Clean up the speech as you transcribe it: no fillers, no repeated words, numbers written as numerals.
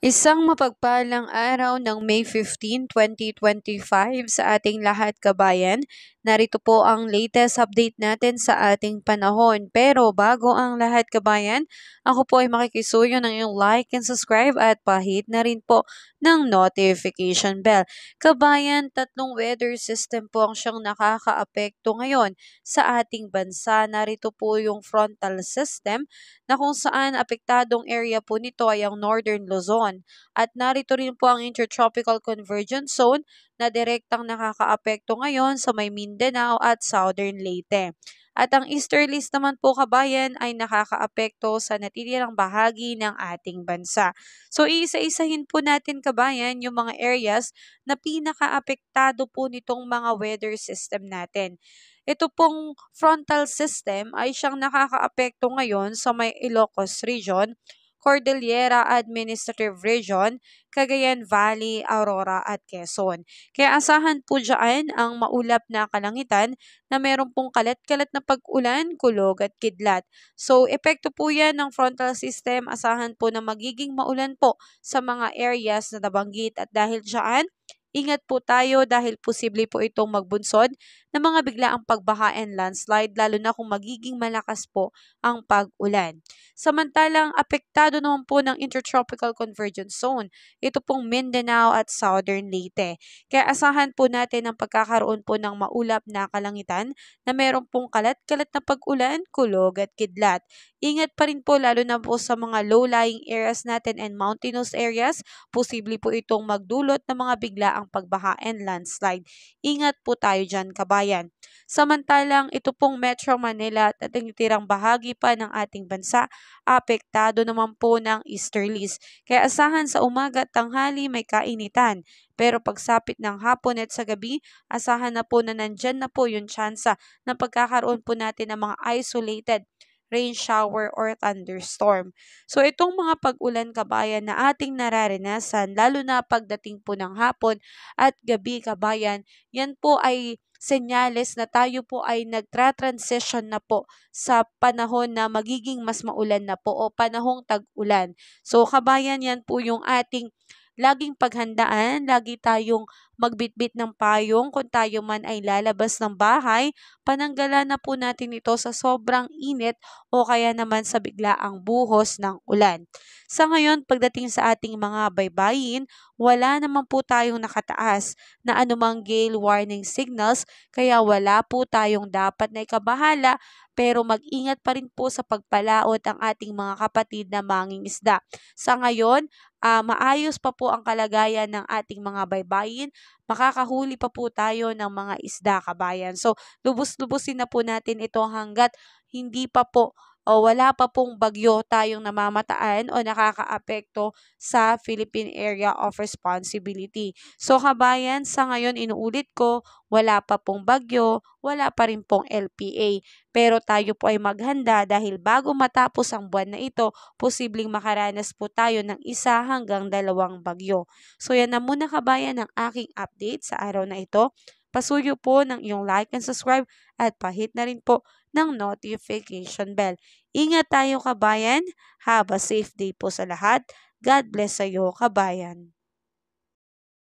Isang mapagpalang araw ng May 15, 2025 sa ating lahat kabayan. Narito po ang latest update natin sa ating panahon. Pero bago ang lahat kabayan, ako po ay makikisuyo ng iyong like and subscribe at pahit na rin po ng notification bell. Kabayan, tatlong weather system po ang siyang nakakaapekto ngayon sa ating bansa. Narito po yung frontal system na kung saan apektadong area po nito ay ang Northern Luzon. At narito rin po ang Intertropical Convergence Zone na direktang nakakaapekto ngayon sa may Mindanao at Southern Leyte. At ang easterlies naman po kabayan ay nakakaapekto sa natitirang bahagi ng ating bansa. So iisa-isahin po natin kabayan yung mga areas na pinakaapektado po nitong mga weather system natin. Ito pong frontal system ay siyang nakakaapekto ngayon sa may Ilocos Region, Cordillera Administrative Region, Cagayan Valley, Aurora at Quezon. Kaya asahan po dyan ang maulap na kalangitan na meron pong kalat-kalat na pag-ulan, kulog at kidlat. So, epekto po yan ng frontal system. Asahan po na magiging maulan po sa mga areas na nabanggit at dahil dyan, ingat po tayo dahil posible po itong magbunsod ng mga biglaang pagbaha and landslide lalo na kung magiging malakas po ang pag-ulan. Samantalang apektado naman po ng Intertropical Convergence Zone, ito pong Mindanao at Southern Leyte. Kaya asahan po natin ang pagkakaroon po ng maulap na kalangitan na meron pong kalat-kalat na pag-ulan, kulog at kidlat. Ingat pa rin po lalo na po sa mga low-lying areas natin and mountainous areas, posible po itong magdulot ng mga biglaang pagbaha and landslide. Ingat po tayo dyan kabayan. Samantalang ito pong Metro Manila at ang tirang bahagi pa ng ating bansa, apektado naman po ng easterlies. Kaya asahan sa umaga at tanghali may kainitan. Pero pagsapit ng hapon at sa gabi, asahan na po na nandyan na po yung tsansa na pagkakaroon po natin ng mga isolated rain shower or thunderstorm. So itong mga pag-ulan kabayan na ating nararanasan, lalo na pagdating po ng hapon at gabi kabayan, yan po ay senyales na tayo po ay nagtra-transition na po sa panahon na magiging mas maulan na po o panahong tag-ulan. So kabayan, yan po yung ating laging paghandaan, lagi tayong magbitbit ng payong kung tayo man ay lalabas ng bahay, pananggalan na po natin ito sa sobrang init o kaya naman sa biglaang buhos ng ulan. Sa ngayon, pagdating sa ating mga baybayin, wala naman po tayong nakataas na anumang gale warning signals, kaya wala po tayong dapat na ikabahala, pero mag-ingat pa rin po sa pagpalaot ang ating mga kapatid na mangingisda. Sa ngayon, maayos pa po ang kalagayan ng ating mga baybayin, makakahuli pa po tayo ng mga isda kabayan. So, lubos-lubusin na po natin ito hanggat hindi pa po o wala pa pong bagyo tayong namamataan o nakakaapekto sa Philippine Area of Responsibility. So kabayan, sa ngayon inuulit ko, wala pa pong bagyo, wala pa rin pong LPA. Pero tayo po ay maghanda dahil bago matapos ang buwan na ito, posibleng makaranas po tayo ng 1 hanggang 2 bagyo. So yan na muna kabayan ang aking update sa araw na ito. Pasuyo po ng iyong like and subscribe at pahit na rin po ng notification bell. Ingat tayo kabayan. Have a safe day po sa lahat. God bless sa iyo kabayan.